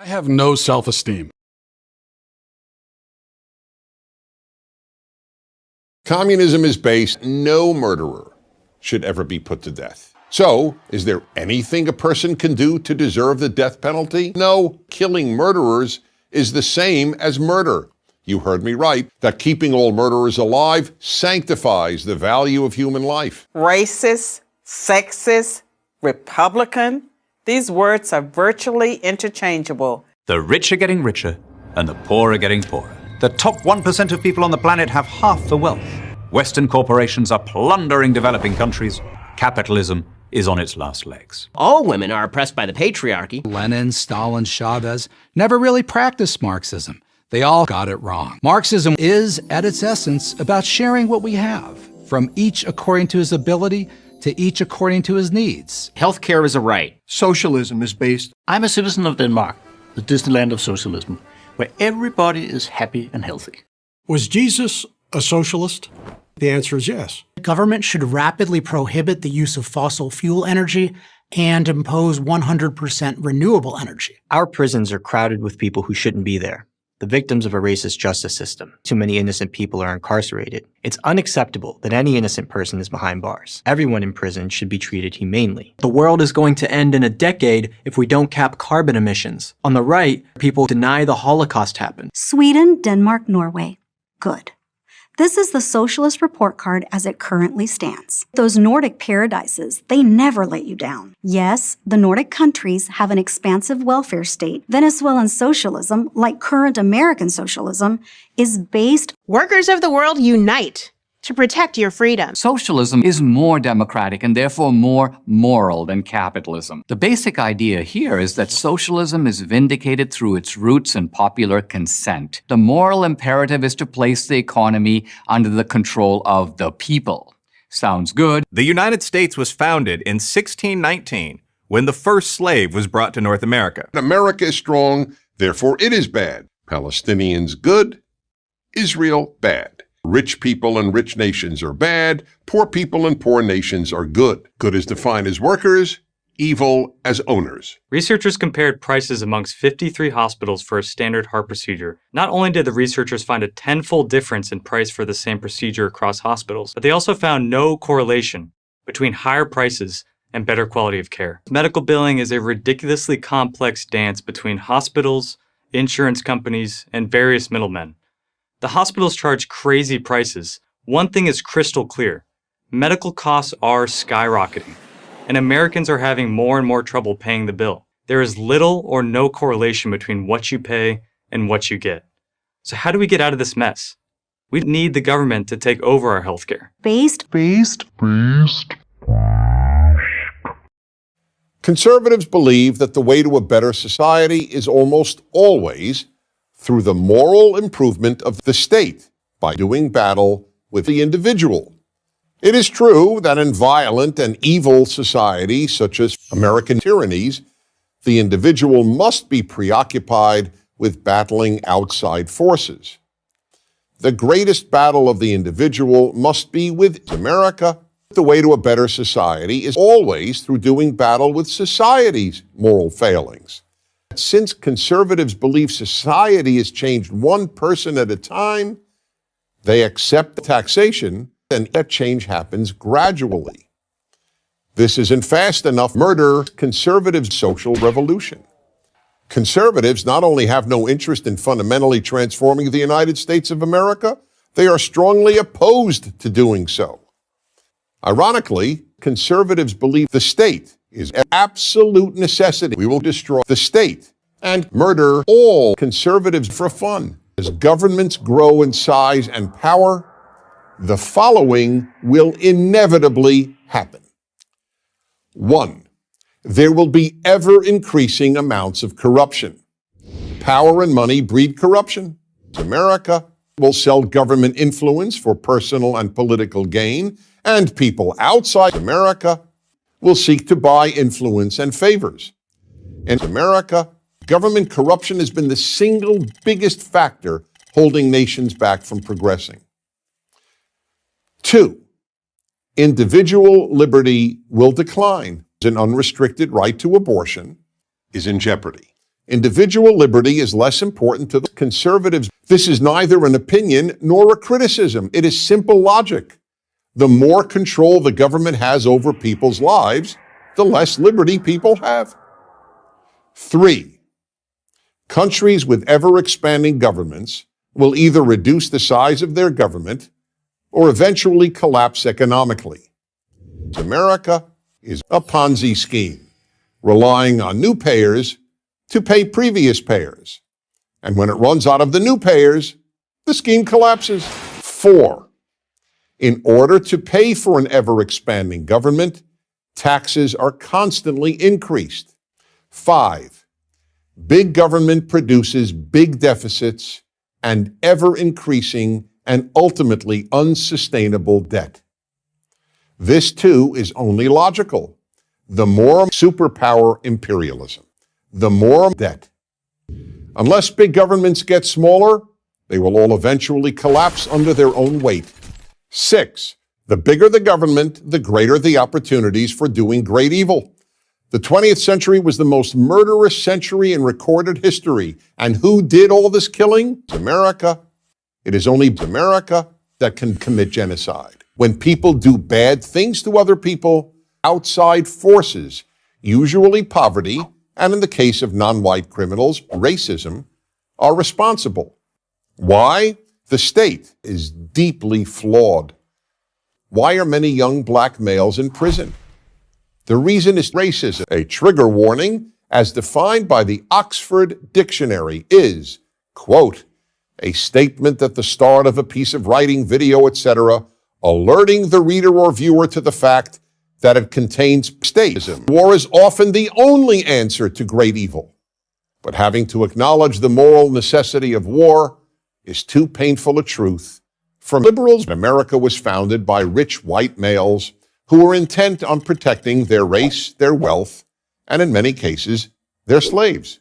I have no self-esteem. Communism is based, no murderer should ever be put to death. So, is there anything a person can do to deserve the death penalty? No, killing murderers is the same as murder. You heard me right, that keeping all murderers alive sanctifies the value of human life. Racist, sexist, Republican, these words are virtually interchangeable. The rich are getting richer, and the poor are getting poorer. The top 1% of people on the planet have half the wealth. Western corporations are plundering developing countries. Capitalism is on its last legs. All women are oppressed by the patriarchy. Lenin, Stalin, Chavez never really practiced Marxism. They all got it wrong. Marxism is, at its essence, about sharing what we have, from each according to his ability to each according to his needs. Healthcare is a right. Socialism is based. I'm a citizen of Denmark, the Disneyland of socialism, where everybody is happy and healthy. Was Jesus a socialist? The answer is yes. The government should rapidly prohibit the use of fossil fuel energy and impose 100% renewable energy. Our prisons are crowded with people who shouldn't be there, the victims of a racist justice system. Too many innocent people are incarcerated. It's unacceptable that any innocent person is behind bars. Everyone in prison should be treated humanely. The world is going to end in a decade if we don't cap carbon emissions. On the right, people deny the Holocaust happened. Sweden, Denmark, Norway. Good. This is the socialist report card as it currently stands. Those Nordic paradises, they never let you down. Yes, the Nordic countries have an expansive welfare state. Venezuelan socialism, like current American socialism, is based... Workers of the world unite to protect your freedom. Socialism is more democratic and therefore more moral than capitalism. The basic idea here is that socialism is vindicated through its roots in popular consent. The moral imperative is to place the economy under the control of the people. Sounds good. The United States was founded in 1619 when the first slave was brought to North America. America is strong, therefore it is bad. Palestinians good, Israel bad. Rich people and rich nations are bad. Poor people and poor nations are good. Good is defined as workers, evil as owners. Researchers compared prices amongst 53 hospitals for a standard heart procedure. Not only did the researchers find a tenfold difference in price for the same procedure across hospitals, but they also found no correlation between higher prices and better quality of care. Medical billing is a ridiculously complex dance between hospitals, insurance companies, and various middlemen. The hospitals charge crazy prices. One thing is crystal clear. Medical costs are skyrocketing, and Americans are having more and more trouble paying the bill. There is little or no correlation between what you pay and what you get. So how do we get out of this mess? We need the government to take over our healthcare. Conservatives believe that the way to a better society is almost always through the moral improvement of the state by doing battle with the individual. It is true that in violent and evil societies such as American tyrannies, the individual must be preoccupied with battling outside forces. The greatest battle of the individual must be with America. The way to a better society is always through doing battle with society's moral failings. Since conservatives believe society is changed one person at a time, they accept taxation, and that change happens gradually. This isn't fast enough. Murder conservatives' social revolution. Conservatives not only have no interest in fundamentally transforming the United States of America, they are strongly opposed to doing so. Ironically, conservatives believe the state is an absolute necessity. We will destroy the state and murder all conservatives for fun. As governments grow in size and power, the following will inevitably happen. 1. There will be ever-increasing amounts of corruption. Power and money breed corruption. America will sell government influence for personal and political gain, and people outside America will seek to buy influence and favors. In America, government corruption has been the single biggest factor holding nations back from progressing. 2. Individual liberty will decline. An unrestricted right to abortion is in jeopardy. Individual liberty is less important to the conservatives. This is neither an opinion nor a criticism. It is simple logic. The more control the government has over people's lives, the less liberty people have. 3. Countries with ever-expanding governments will either reduce the size of their government or eventually collapse economically. America is a Ponzi scheme, relying on new payers to pay previous payers. And when it runs out of the new payers, the scheme collapses. 4. In order to pay for an ever-expanding government, taxes are constantly increased. 5. Big government produces big deficits and ever-increasing and ultimately unsustainable debt. This, too, is only logical. The more superpower imperialism, the more debt. Unless big governments get smaller, they will all eventually collapse under their own weight. 6. The bigger the government, the greater the opportunities for doing great evil. The 20th century was the most murderous century in recorded history. And who did all this killing? America. It is only America that can commit genocide. When people do bad things to other people, outside forces, usually poverty, and in the case of non-white criminals, racism, are responsible. Why? The state is deeply flawed. Why are many young black males in prison? The reason is racism. A trigger warning, as defined by the Oxford Dictionary, is, quote, a statement at the start of a piece of writing, video, etc., alerting the reader or viewer to the fact that it contains statism. War is often the only answer to great evil. But having to acknowledge the moral necessity of war is too painful a truth. For liberals, America was founded by rich white males who were intent on protecting their race, their wealth, and in many cases, their slaves.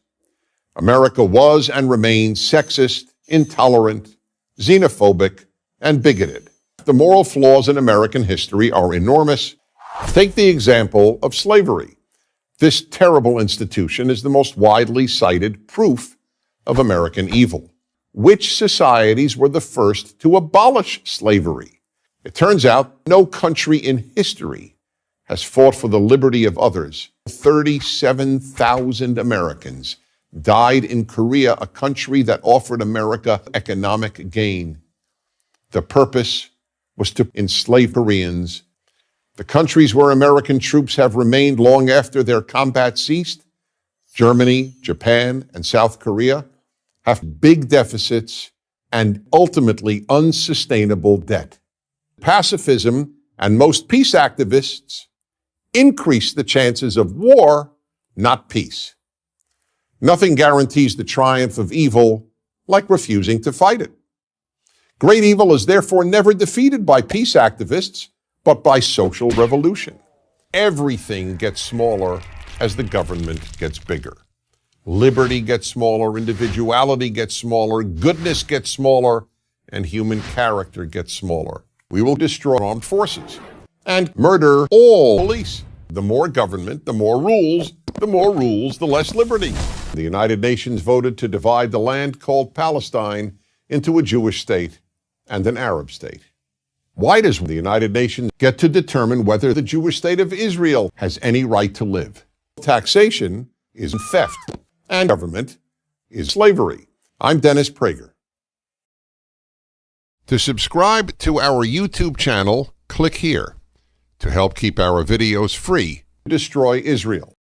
America was and remains sexist, intolerant, xenophobic, and bigoted. The moral flaws in American history are enormous. Take the example of slavery. This terrible institution is the most widely cited proof of American evil. Which societies were the first to abolish slavery? It turns out no country in history has fought for the liberty of others. 37,000 Americans died in Korea, a country that offered America economic gain. The purpose was to enslave Koreans. The countries where American troops have remained long after their combat ceased, Germany, Japan, and South Korea, have big deficits and ultimately unsustainable debt. Pacifism and most peace activists increase the chances of war, not peace. Nothing guarantees the triumph of evil like refusing to fight it. Great evil is therefore never defeated by peace activists, but by social revolution. Everything gets smaller as the government gets bigger. Liberty gets smaller, individuality gets smaller, goodness gets smaller, and human character gets smaller. We will destroy armed forces and murder all police. The more government, the more rules, the less liberty. The United Nations voted to divide the land called Palestine into a Jewish state and an Arab state. Why does the United Nations get to determine whether the Jewish state of Israel has any right to live? Taxation is theft, and government is slavery. I'm Dennis Prager. To subscribe to our YouTube channel, click here. To help keep our videos free, destroy Israel.